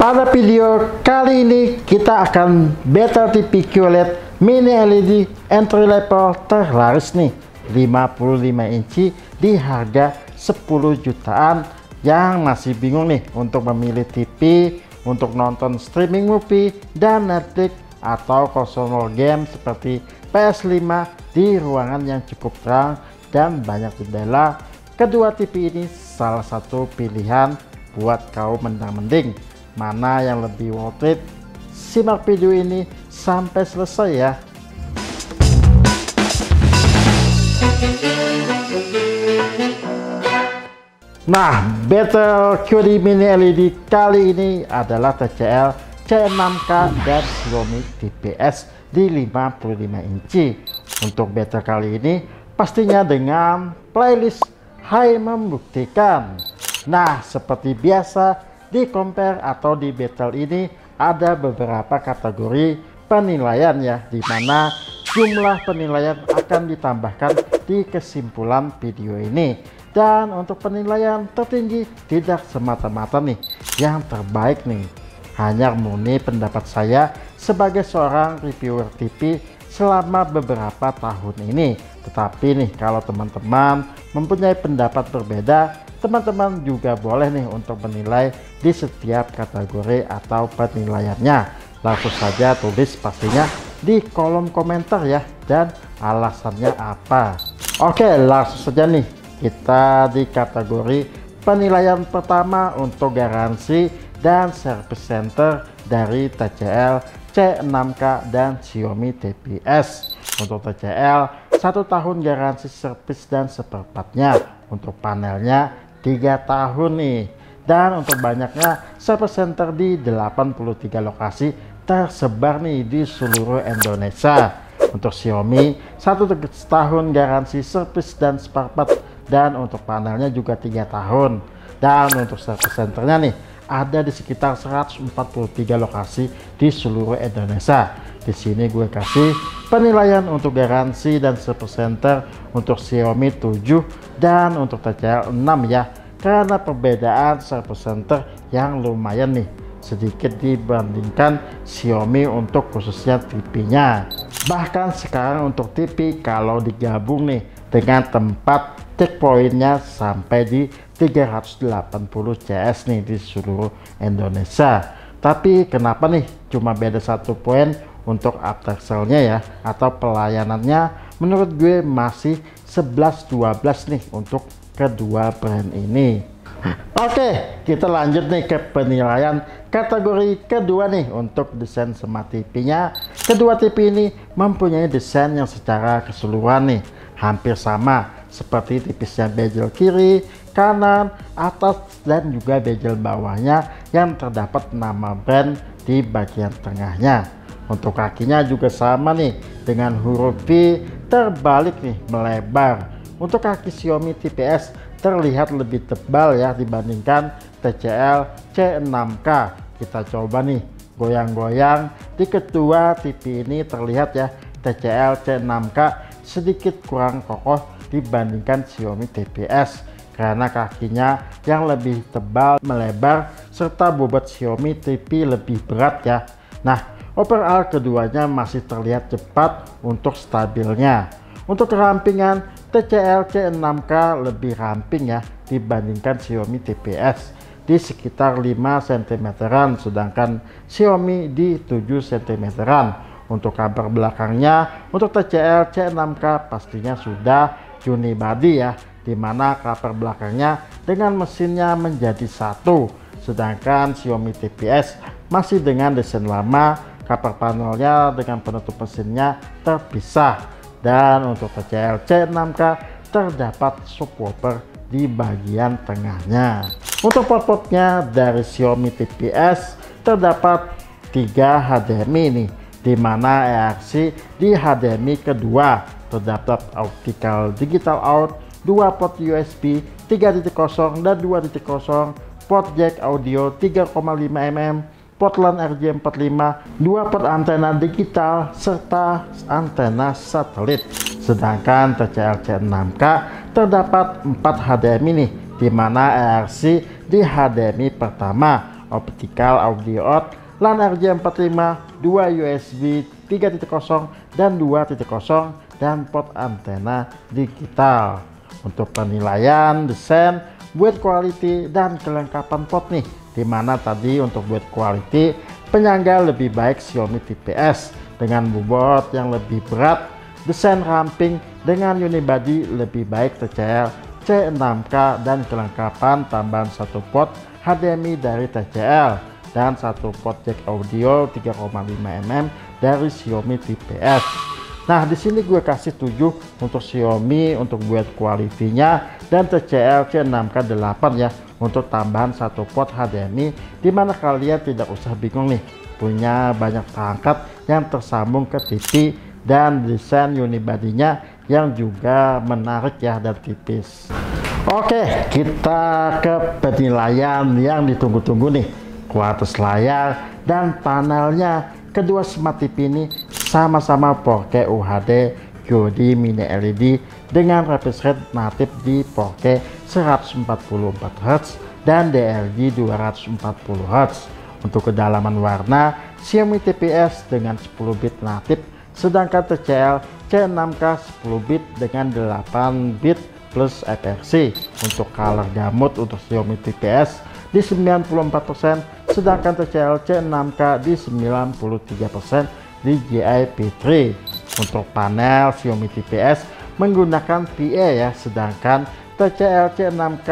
Pada video kali ini kita akan battle TV QLED mini LED entry level terlaris nih, 55 inci di harga 10 jutaan. Yang masih bingung nih untuk memilih TV untuk nonton streaming movie dan Netflix atau konsol game seperti PS5 di ruangan yang cukup terang dan banyak jendela, kedua TV ini salah satu pilihan buat kaum mendang-mending. Mana yang lebih worth it? Simak video ini sampai selesai ya. Nah, battle QD mini LED kali ini adalah TCL C6K dan Xiaomi TPS di 55 inci. Untuk battle kali ini pastinya dengan playlist Hai Membuktikan. Nah, seperti biasa di compare atau di battle ini ada beberapa kategori penilaian ya, di mana jumlah penilaian akan ditambahkan di kesimpulan video ini. Dan untuk penilaian tertinggi tidak semata-mata nih yang terbaik nih, hanya murni pendapat saya sebagai seorang reviewer TV selama beberapa tahun ini. Tetapi nih kalau teman-teman mempunyai pendapat berbeda, teman-teman juga boleh nih untuk menilai di setiap kategori atau penilaiannya. Langsung saja tulis pastinya di kolom komentar ya, dan alasannya apa. Oke, langsung saja nih kita di kategori penilaian pertama untuk garansi dan service center dari TCL C6K dan Xiaomi TPS. Untuk TCL 1 tahun garansi servis dan seperempatnya, untuk panelnya 3 tahun nih, dan untuk banyaknya service center di 83 lokasi tersebar nih di seluruh Indonesia. Untuk Xiaomi 1 tahun garansi servis dan spare part, dan untuk panelnya juga 3 tahun, dan untuk service centernya nih ada di sekitar 143 lokasi di seluruh Indonesia. Di sini gue kasih penilaian untuk garansi dan service center untuk Xiaomi 7 dan untuk TCL 6 ya, karena perbedaan service center yang lumayan nih sedikit dibandingkan Xiaomi untuk khususnya TV-nya. Bahkan sekarang untuk TV kalau digabung nih dengan tempat checkpointnya sampai di 380 CS nih di seluruh Indonesia. Tapi kenapa nih cuma beda 1 poin untuk aftersale-nya ya, atau pelayanannya menurut gue masih 11-12 nih untuk kedua brand ini. Oke, kita lanjut nih ke penilaian kategori kedua nih untuk desain smart TV-nya. Kedua TV ini mempunyai desain yang secara keseluruhan nih hampir sama, seperti tipisnya bezel kiri, kanan, atas, dan juga bezel bawahnya yang terdapat nama brand di bagian tengahnya. Untuk kakinya juga sama nih dengan huruf V terbalik nih melebar. Untuk kaki Xiaomi TPS terlihat lebih tebal ya dibandingkan TCL C6K. Kita coba nih goyang-goyang di kedua TV ini, terlihat ya TCL C6K sedikit kurang kokoh dibandingkan Xiaomi TPS karena kakinya yang lebih tebal melebar, serta bobot Xiaomi TV lebih berat ya. Nah, overall keduanya masih terlihat cepat untuk stabilnya. Untuk kerampingan, TCL C6K lebih ramping ya dibandingkan Xiaomi TPS di sekitar 5 cm-an, sedangkan Xiaomi di 7 cm-an. Untuk cover belakangnya untuk TCL C6K pastinya sudah unibody ya, dimana cover belakangnya dengan mesinnya menjadi satu, sedangkan Xiaomi TPS masih dengan desain lama, cover panelnya dengan penutup mesinnya terpisah. Dan untuk TCL C6K terdapat subwoofer di bagian tengahnya. Untuk port-portnya dari Xiaomi TPS terdapat 3 HDMI nih, di mana ERC di HDMI kedua terdapat optical digital out, 2 port USB 3.0 dan 2.0, port jack audio 3,5 mm, port LAN RJ45, 2 port antena digital, serta antena satelit. Sedangkan TCL C6K terdapat 4 HDMI nih, di mana ERC di HDMI pertama, optical audio out, LAN RJ45, 2 USB 3.0 dan 2.0, dan port antena digital. Untuk penilaian, desain, build quality, dan kelengkapan pot nih, dimana tadi untuk build quality penyangga lebih baik Xiaomi TPS dengan bobot yang lebih berat, desain ramping dengan unibody lebih baik TCL C6K, dan kelengkapan tambahan satu port HDMI dari TCL dan satu port jack audio 3,5 mm dari Xiaomi TPS. Nah, di sini gue kasih 7 untuk Xiaomi untuk build quality-nya, dan TCL C6K 8 ya untuk tambahan satu port HDMI, dimana kalian tidak usah bingung nih, punya banyak perangkat yang tersambung ke TV, dan desain unibody-nya yang juga menarik ya dan tipis. Oke, kita ke penilaian yang ditunggu-tunggu nih, kualitas layar dan panelnya. Kedua smart TV ini sama-sama 4K UHD QD Mini LED dengan refresh rate natif di 4K 144Hz dan DLG 240Hz. Untuk kedalaman warna, Xiaomi TPS dengan 10 bit natif, sedangkan TCL C6K 10 bit dengan 8 bit plus FRC. Untuk color gamut untuk Xiaomi TPS di 94%, sedangkan TCL C6K di 93% di GIP3. Untuk panel, Xiaomi TPS menggunakan PA ya, sedangkan TCL C6K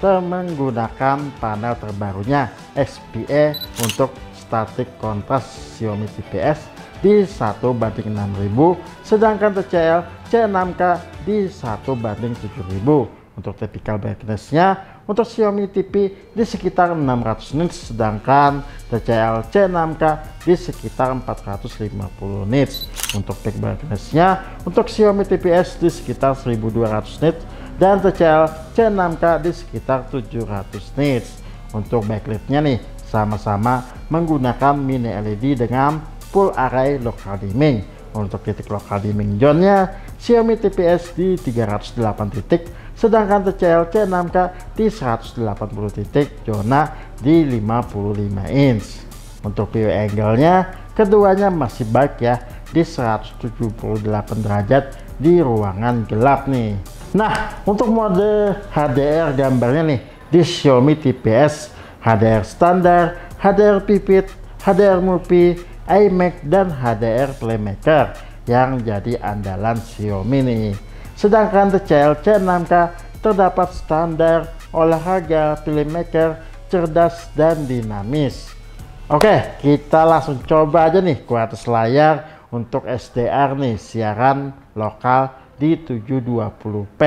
menggunakan panel terbarunya XPA. Untuk static contrast, Xiaomi TPS di 1:6000, sedangkan TCL C6K di 1:7000. Untuk typical brightness-nya, untuk Xiaomi TV di sekitar 600 nits, sedangkan TCL C6K di sekitar 450 nits. Untuk peak brightness-nya, untuk Xiaomi TPS di sekitar 1200 nits, dan TCL C6K di sekitar 700 nits. Untuk backlit-nya nih, sama-sama menggunakan mini LED dengan full array local dimming. Untuk titik local dimming zone-nya, Xiaomi TPS di 308 titik, sedangkan TCL C6K di 180 titik, zona di 55 inch. Untuk view angle-nya, keduanya masih baik ya, di 178 derajat di ruangan gelap nih. Nah, untuk mode HDR gambarnya nih, di Xiaomi TPS HDR standar, HDR Vivid, HDR Movie, iMac, dan HDR Playmaker yang jadi andalan Xiaomi nih. Sedangkan TCL C6K terdapat standar, olahraga, Playmaker, cerdas, dan dinamis. Oke, kita langsung coba aja nih kualitas layar untuk SDR nih, siaran lokal di 720p,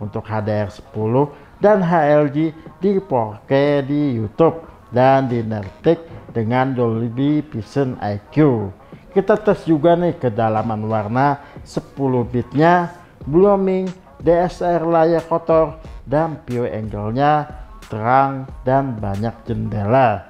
untuk HDR 10 dan HLG di 4K di YouTube, dan di Nerdtech dengan Dolby Vision IQ. Kita tes juga nih kedalaman warna 10 bitnya, blooming, DSR layar kotor, dan view angle-nya terang dan banyak jendela.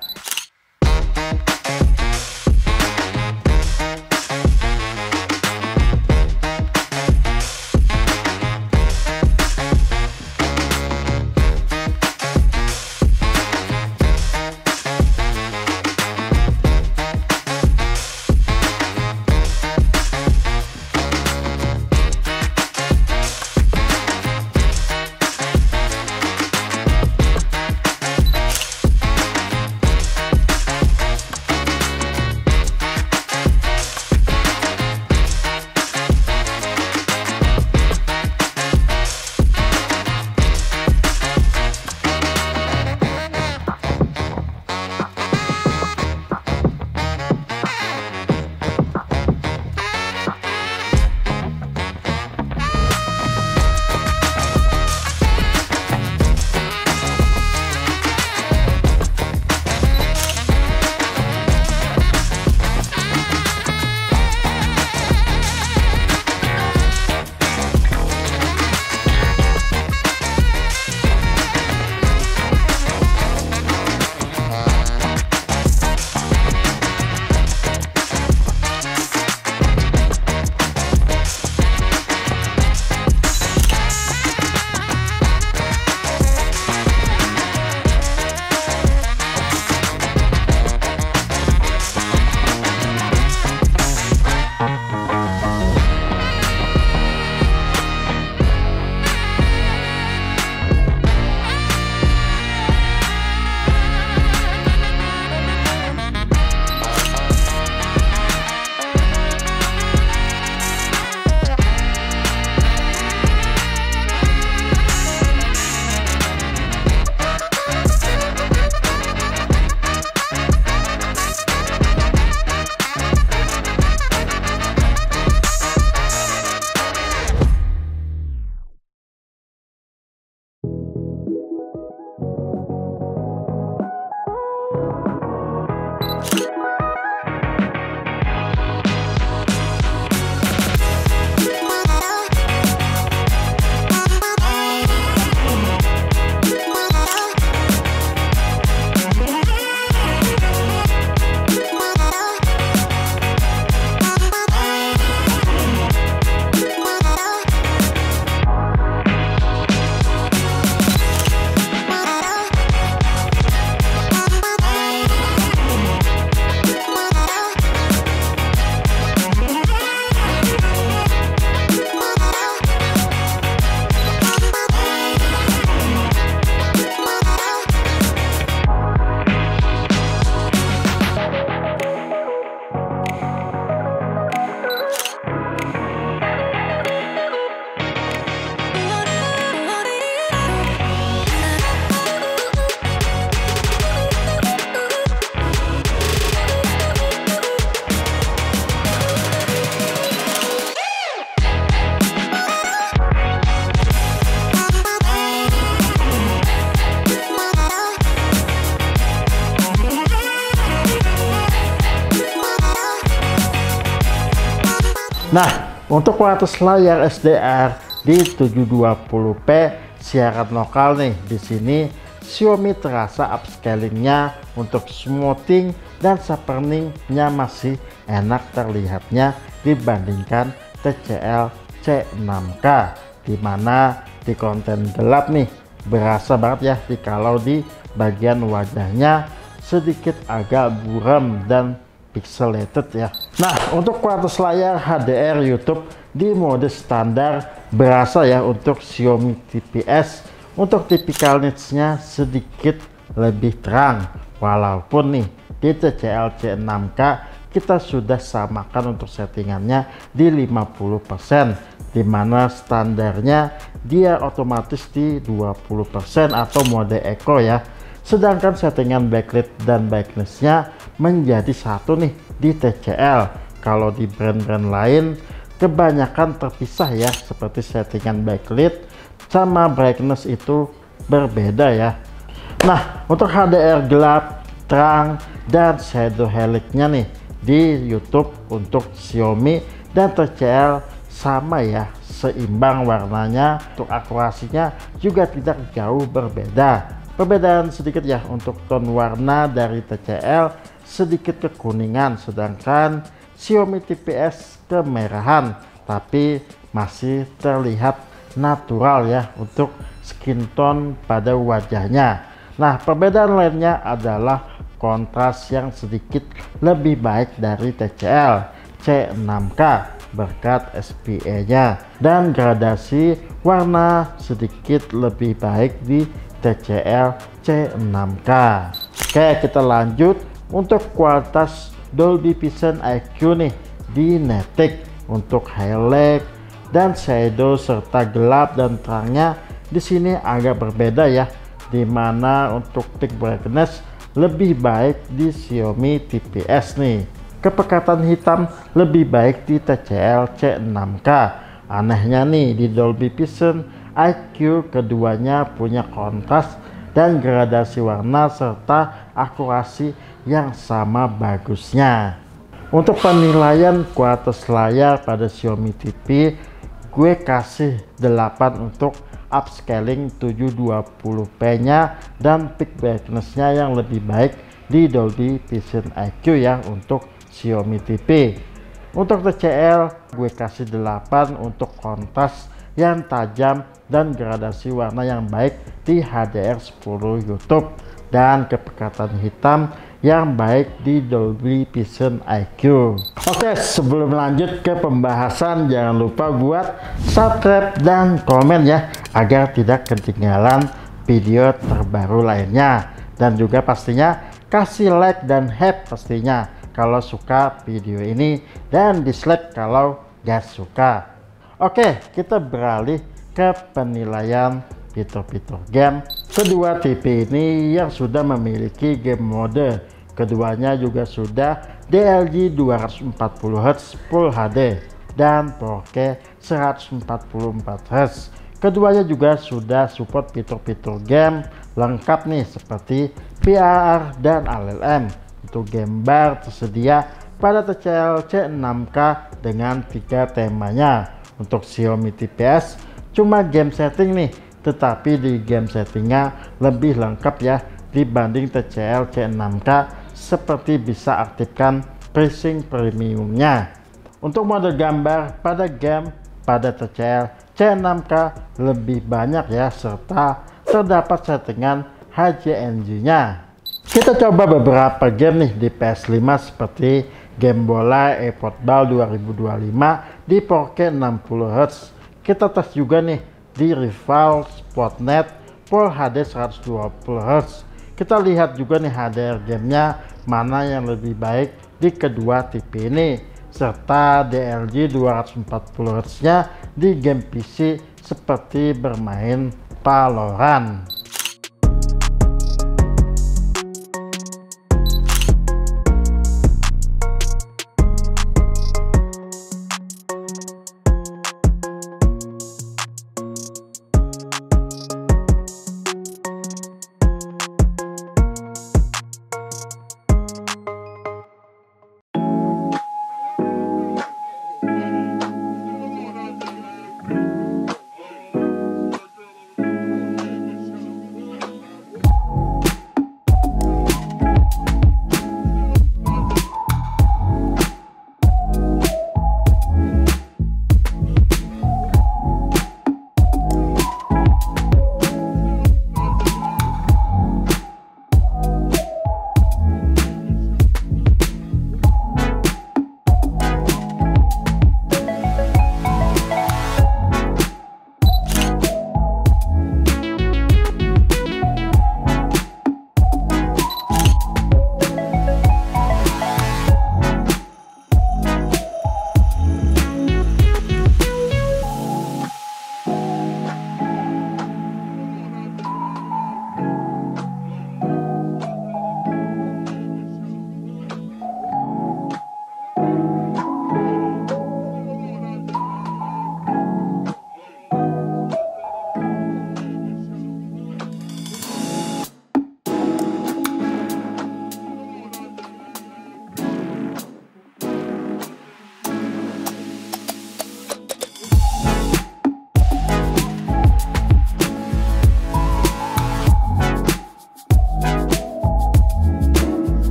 Nah, untuk kualitas layar SDR di 720p siaran lokal nih, di sini Xiaomi terasa upscalingnya untuk smoothing dan sharpeningnya masih enak terlihatnya dibandingkan TCL C6K, dimana di konten gelap nih berasa banget ya kalau di bagian wajahnya sedikit agak buram dan pixelated ya. Nah, untuk kualitas layar HDR YouTube di mode standar berasa ya untuk Xiaomi TPS untuk typical niche-nya sedikit lebih terang, walaupun nih di TCL C6K kita sudah samakan untuk settingannya di 50%, dimana standarnya dia otomatis di 20% atau mode eco ya, sedangkan settingan backlit dan brightness-nya menjadi satu nih di TCL. Kalau di brand-brand lain kebanyakan terpisah ya, seperti settingan backlit sama brightness itu berbeda ya. Nah, untuk HDR gelap, terang, dan shadow helix-nya nih di YouTube untuk Xiaomi dan TCL sama ya, seimbang warnanya. Untuk akurasinya juga tidak jauh berbeda. Perbedaan sedikit ya, untuk tone warna dari TCL sedikit kekuningan, sedangkan Xiaomi TPS kemerahan, tapi masih terlihat natural ya untuk skin tone pada wajahnya. Nah, perbedaan lainnya adalah kontras yang sedikit lebih baik dari TCL C6K berkat SPA-nya, dan gradasi warna sedikit lebih baik di TCL C6K. Oke, kita lanjut untuk kualitas Dolby Vision IQ nih di Netic. Untuk highlight dan shadow serta gelap dan terangnya di sini agak berbeda ya, dimana untuk peak brightness lebih baik di Xiaomi TPS nih. Kepekatan hitam lebih baik di TCL C6K. Anehnya nih di Dolby Vision IQ keduanya punya kontras dan gradasi warna serta akurasi yang sama bagusnya. Untuk penilaian kualitas layar pada Xiaomi TV, gue kasih 8 untuk upscaling 720p nya dan peak brightness nya yang lebih baik di Dolby Vision IQ ya untuk Xiaomi TV. Untuk TCL gue kasih 8 untuk kontras yang tajam dan gradasi warna yang baik di HDR10 YouTube, dan kepekatan hitam yang baik di Dolby Vision IQ. Oke, sebelum lanjut ke pembahasan, jangan lupa buat subscribe dan komen ya, agar tidak ketinggalan video terbaru lainnya, dan juga pastinya kasih like dan hype pastinya kalau suka video ini, dan dislike kalau gak suka. Oke, kita beralih ke penilaian fitur-fitur game kedua TV ini yang sudah memiliki game mode. Keduanya juga sudah DLG 240Hz Full HD dan 4K 144Hz. Keduanya juga sudah support fitur-fitur game lengkap nih, seperti VR dan LLM. Untuk game bar tersedia pada TCL C6K dengan 3 temanya. Untuk Xiaomi TPS cuma game setting nih, tetapi di game settingnya lebih lengkap ya dibanding TCL C6K, seperti bisa aktifkan pricing premiumnya. Untuk mode gambar pada game pada TCL C6K lebih banyak ya, serta terdapat settingan HJNG nya. Kita coba beberapa game nih di PS5 seperti game bola eFootball 2025 di 4K 60Hz. Kita tes juga nih di Rival Sportnet Full HD 120Hz. Kita lihat juga nih HDR gamenya mana yang lebih baik di kedua TV ini, serta DLG 240Hz nya di game PC seperti bermain Valorant.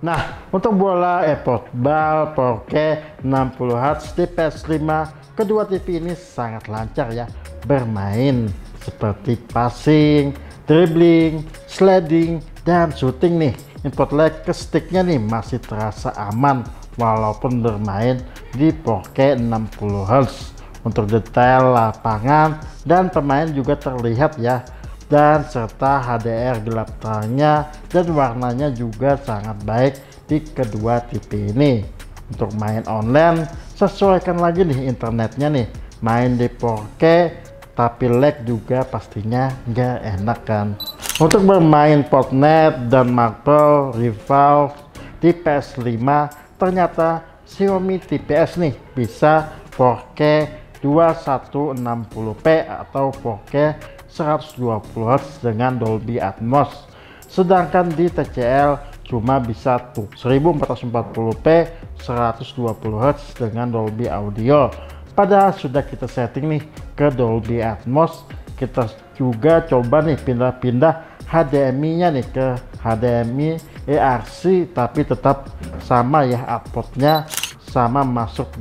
Nah, untuk bola eFootball 4K 60Hz di PS5, kedua TV ini sangat lancar ya bermain, seperti passing, dribbling, sliding, dan shooting nih. Input lag ke sticknya nih masih terasa aman walaupun bermain di 4K 60Hz. Untuk detail lapangan dan pemain juga terlihat ya, dan serta HDR gelap terangnya dan warnanya juga sangat baik di kedua TV ini. Untuk main online, sesuaikan lagi nih internetnya nih, main di 4K tapi lag juga pastinya nggak enak kan. Untuk bermain Fortnite dan Marvel Rivals di PS5, ternyata Xiaomi TPS nih bisa 4K 2160p atau 4K 120Hz dengan Dolby Atmos, sedangkan di TCL cuma bisa tuh 1440p 120Hz dengan Dolby Audio. Padahal sudah kita setting nih ke Dolby Atmos, kita juga coba nih pindah-pindah HDMI nya nih ke HDMI ERC, tapi tetap sama ya outputnya, sama masuk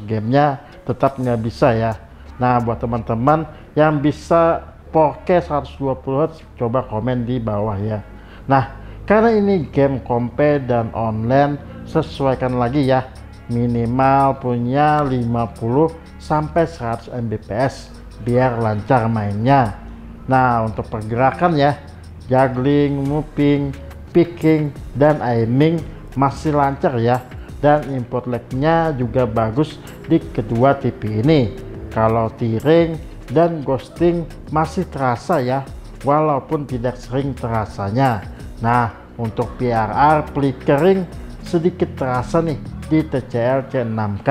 gamenya tetap nggak bisa ya. Nah, buat teman-teman yang bisa 4K 120Hz, coba komen di bawah ya. Nah, karena ini game kompe dan online, sesuaikan lagi ya, minimal punya 50 sampai 100 Mbps biar lancar mainnya. Nah, untuk pergerakan ya, juggling, moving, picking, dan aiming masih lancar ya, dan input lag-nya juga bagus di kedua TV ini. Kalau tearing dan ghosting masih terasa ya, walaupun tidak sering terasanya. Nah, untuk PRR flickering sedikit terasa nih di TCL C6K,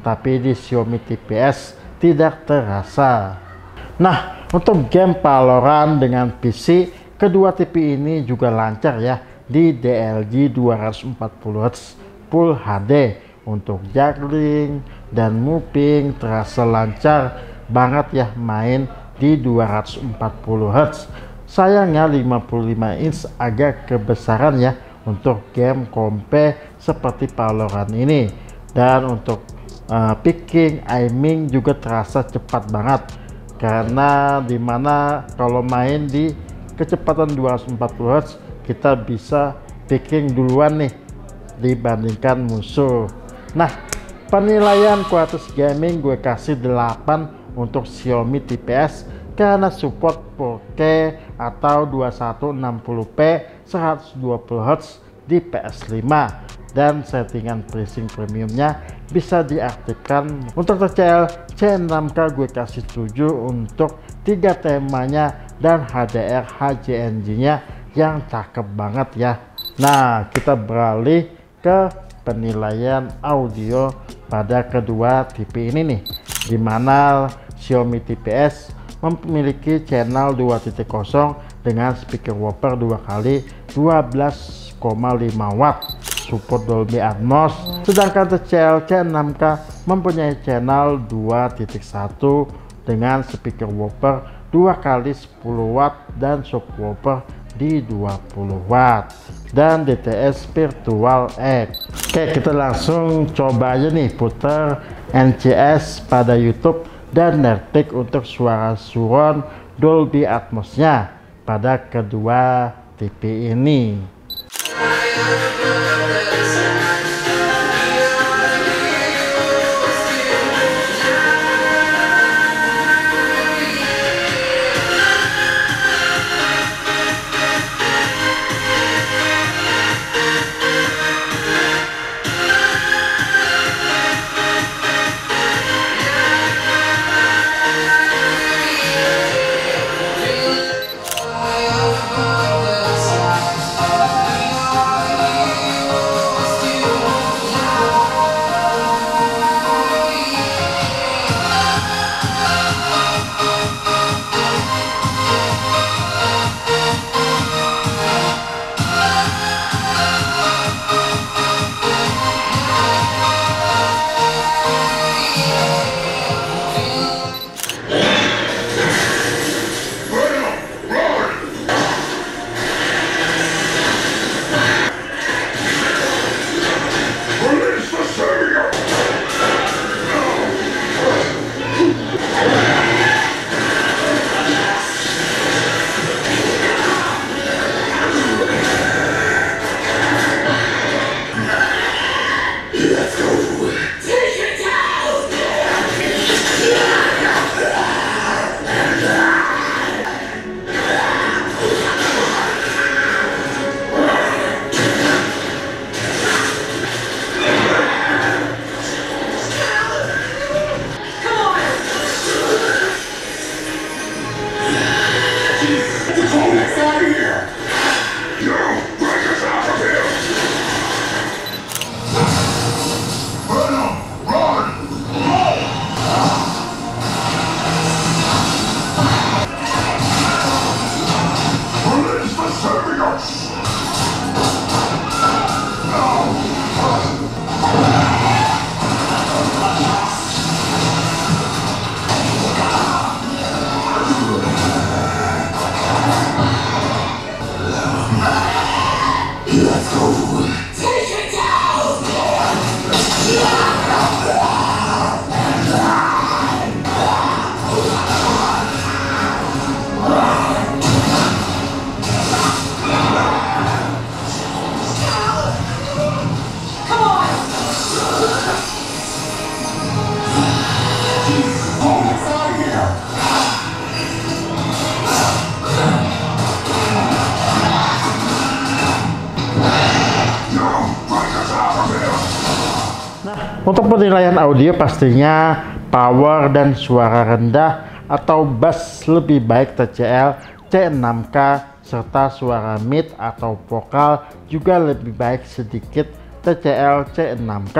tapi di Xiaomi TPS tidak terasa. Nah, untuk game Valorant dengan PC, kedua TV ini juga lancar ya di DLG 240Hz Full HD. Untuk juggling dan moving terasa lancar banget ya main di 240Hz. Sayangnya 55 inch agak kebesaran ya untuk game kompe seperti Valorant ini. Dan untuk picking, aiming juga terasa cepat banget, karena dimana kalau main di kecepatan 240Hz kita bisa picking duluan nih dibandingkan musuh. Nah, penilaian kualitas gaming gue kasih 8 untuk Xiaomi TPS karena support 4K atau 2160p 120Hz di PS5, dan settingan FreeSync premiumnya bisa diaktifkan. Untuk TCL C6K gue kasih 7 untuk 3 temanya dan HDR HJNG nya yang cakep banget ya. Nah, kita beralih ke penilaian audio pada kedua TV ini nih, dimana Xiaomi TPS memiliki channel 2.0 dengan speaker whopper 2 kali 12,5 watt, support Dolby Atmos, sedangkan TCL C6K mempunyai channel 2.1 dengan speaker whopper 2 kali 10 watt dan subwoofer di 20 watt dan DTS Virtual X. Oke, kita langsung coba aja nih putar NCS pada YouTube dan Nerdtech untuk suara surround Dolby Atmosnya pada kedua TV ini. Untuk penilaian audio pastinya power dan suara rendah atau bass lebih baik TCL C6K, serta suara mid atau vokal juga lebih baik sedikit TCL C6K.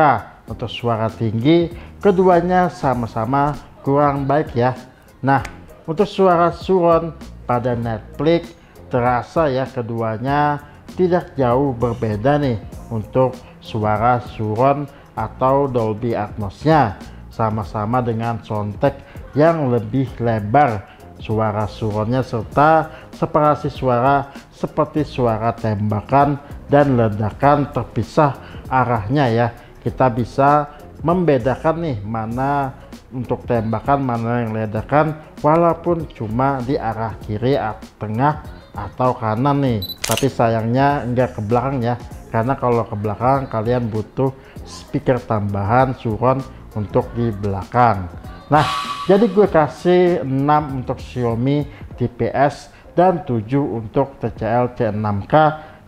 Untuk suara tinggi keduanya sama-sama kurang baik ya. Nah, untuk suara surround pada Netflix terasa ya keduanya tidak jauh berbeda nih. Untuk suara surround atau Dolby Atmos-nya sama-sama dengan soundtrack yang lebih lebar suara surroundnya, serta separasi suara seperti suara tembakan dan ledakan terpisah arahnya ya. Kita bisa membedakan nih mana untuk tembakan, mana yang ledakan, walaupun cuma di arah kiri, tengah atau kanan nih. Tapi sayangnya enggak ke belakang ya, karena kalau ke belakang kalian butuh speaker tambahan surround untuk di belakang. Nah, jadi gue kasih 6 untuk Xiaomi TPS dan 7 untuk TCL C6K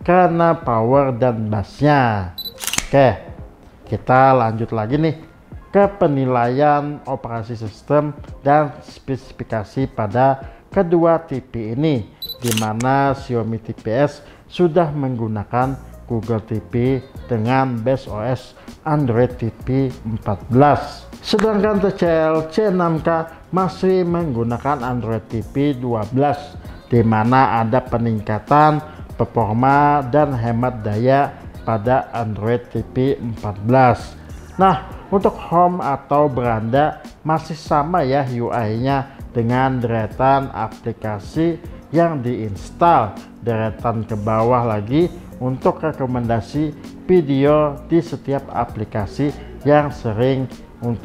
karena power dan bassnya. Oke, kita lanjut lagi nih ke penilaian operasi sistem dan spesifikasi pada kedua TV ini, dimana Xiaomi TPS sudah menggunakan Google TV dengan base OS Android TV 14. Sedangkan TCL C6K masih menggunakan Android TV 12, di mana ada peningkatan performa dan hemat daya pada Android TV 14. Nah, untuk home atau beranda masih sama ya UI-nya, dengan deretan aplikasi yang diinstal, deretan ke bawah lagi untuk rekomendasi video di setiap aplikasi yang sering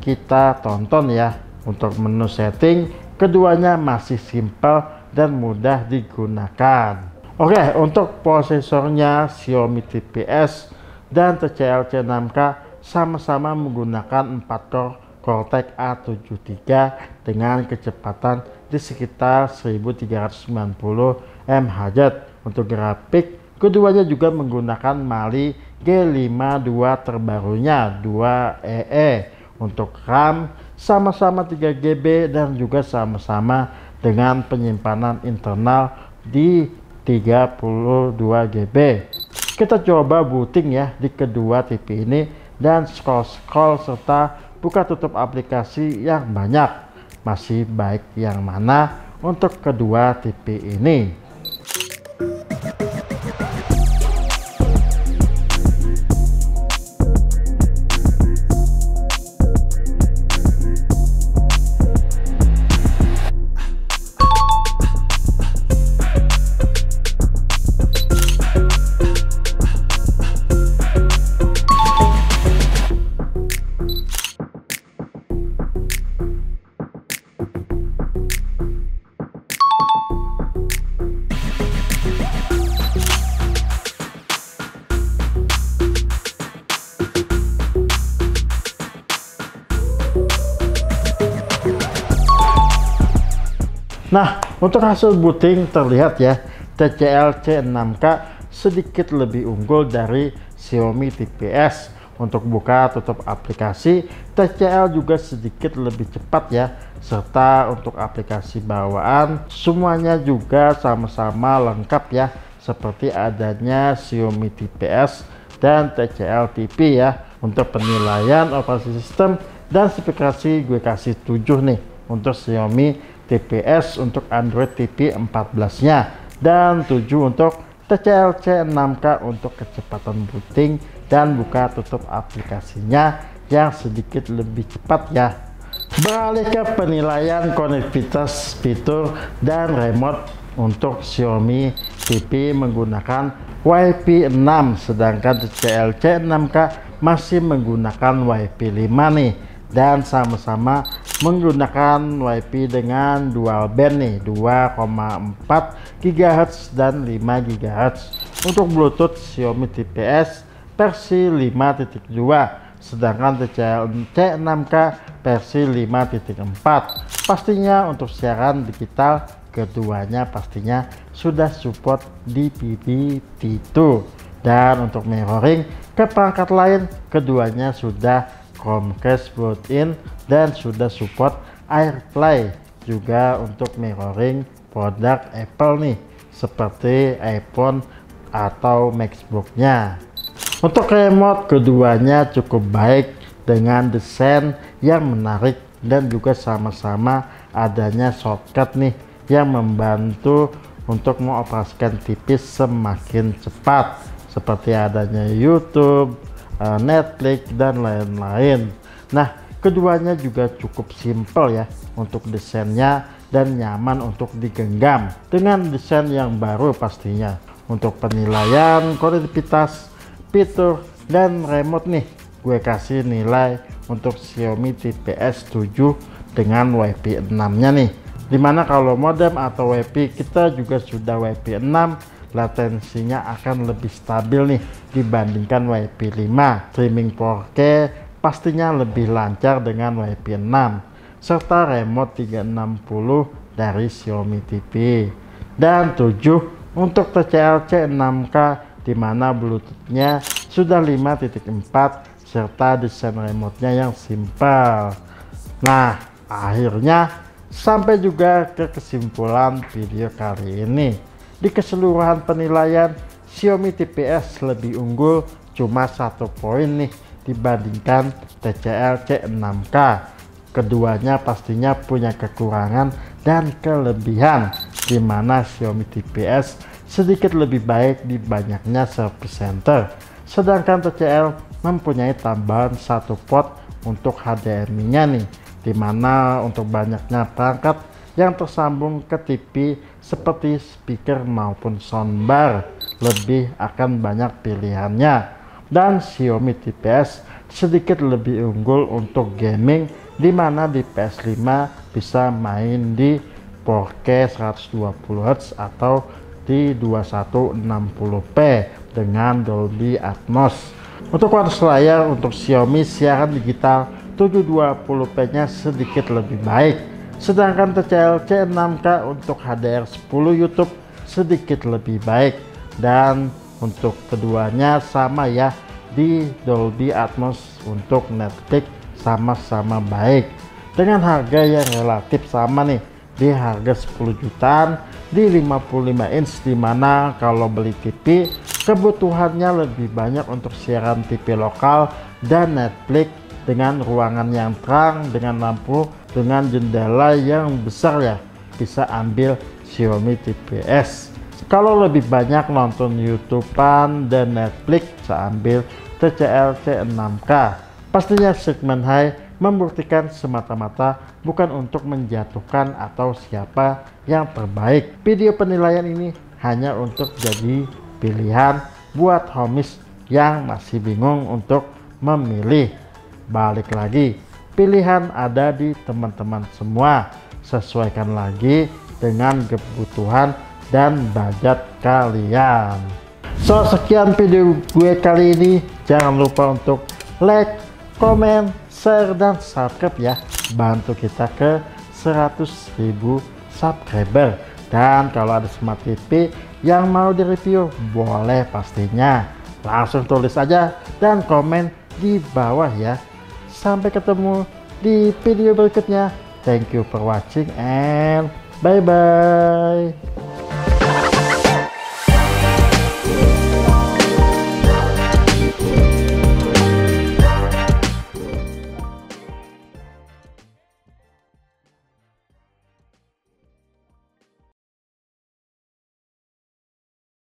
kita tonton ya. Untuk menu setting keduanya masih simpel dan mudah digunakan. Oke, untuk prosesornya Xiaomi TPS dan TCL C6K sama-sama menggunakan 4 core Cortex A73 dengan kecepatan di sekitar 1390 MHz. Untuk grafik keduanya juga menggunakan Mali G52 terbarunya 2EE. Untuk RAM sama-sama 3GB dan juga sama-sama dengan penyimpanan internal di 32GB. Kita coba booting ya di kedua TV ini dan scroll serta buka tutup aplikasi yang banyak. Masih baik yang mana untuk kedua TV ini? Nah, untuk hasil booting terlihat ya, TCL C6K sedikit lebih unggul dari Xiaomi TPS. Untuk buka tutup aplikasi, TCL juga sedikit lebih cepat ya, serta untuk aplikasi bawaan semuanya juga sama-sama lengkap ya, seperti adanya Xiaomi TPS dan TCL TV ya. Untuk penilaian operasi sistem dan spesifikasi gue kasih 7 nih untuk Xiaomi TPS untuk Android TV 14-nya, dan 7 untuk TCL C6K untuk kecepatan booting dan buka tutup aplikasinya yang sedikit lebih cepat ya. Beralih ke penilaian konektivitas fitur dan remote, untuk Xiaomi TV menggunakan Wi-Fi 6, sedangkan TCL C6K masih menggunakan Wi-Fi 5 nih, dan sama-sama menggunakan Wi-Fi dengan dual band nih, 2,4 GHz dan 5 GHz. Untuk Bluetooth Xiaomi TPS versi 5.2, sedangkan TCL C6K versi 5.4. Pastinya untuk siaran digital keduanya pastinya sudah support DVB-T2, dan untuk mirroring ke perangkat lain keduanya sudah Chromecast built-in, dan sudah support AirPlay juga untuk mirroring produk Apple nih, seperti iPhone atau MacBook-nya. Untuk remote, keduanya cukup baik dengan desain yang menarik dan juga sama-sama adanya shortcut nih yang membantu untuk mengoperasikan TV semakin cepat, seperti adanya YouTube, Netflix, dan lain-lain. Nah, keduanya juga cukup simple ya untuk desainnya dan nyaman untuk digenggam dengan desain yang baru pastinya. Untuk penilaian konektivitas, fitur, dan remote nih, gue kasih nilai untuk Xiaomi TPS 7 dengan WiFi 6-nya nih. Dimana kalau modem atau WiFi kita juga sudah WiFi 6, latensinya akan lebih stabil nih dibandingkan WiFi 5. Streaming 4K pastinya lebih lancar dengan WiFi 6, serta remote 360 dari Xiaomi TV. Dan 7 untuk TCL C6K, dimana Bluetooth-nya sudah 5.4 serta desain remote-nya yang simpel. Nah, akhirnya sampai juga ke kesimpulan video kali ini. Di keseluruhan penilaian, Xiaomi TPS lebih unggul cuma 1 poin nih dibandingkan TCL C6K. Keduanya pastinya punya kekurangan dan kelebihan, di mana Xiaomi TPS sedikit lebih baik di banyaknya service center, sedangkan TCL mempunyai tambahan 1 port untuk HDMI-nya nih, di mana untuk banyaknya perangkat yang tersambung ke TV seperti speaker maupun soundbar lebih akan banyak pilihannya. Dan Xiaomi TPS sedikit lebih unggul untuk gaming, di mana di PS5 bisa main di 4K 120Hz atau di 2160p dengan Dolby Atmos. Untuk kualitas layar, untuk Xiaomi siaran digital 720p-nya sedikit lebih baik, sedangkan TCL C6K untuk HDR10 YouTube sedikit lebih baik. Dan untuk keduanya sama ya, di Dolby Atmos untuk Netflix sama-sama baik dengan harga yang relatif sama nih, di harga 10 jutaan di 55 inch, dimana kalau beli TV kebutuhannya lebih banyak untuk siaran TV lokal dan Netflix dengan ruangan yang terang, dengan lampu, dengan jendela yang besar ya, bisa ambil Xiaomi TPS. Kalau lebih banyak nonton YouTubean dan Netflix, bisa ambil TCL C6K. Pastinya segmen high membuktikan semata-mata bukan untuk menjatuhkan atau siapa yang terbaik. Video penilaian ini hanya untuk jadi pilihan buat homies yang masih bingung untuk memilih. Balik lagi, pilihan ada di teman-teman semua, sesuaikan lagi dengan kebutuhan dan budget kalian. So, sekian video gue kali ini. Jangan lupa untuk like, komen, share, dan subscribe ya, bantu kita ke 100.000 subscriber. Dan kalau ada smart TV yang mau direview, boleh pastinya langsung tulis aja dan komen di bawah ya. Sampai ketemu di video berikutnya. Thank you for watching and bye bye.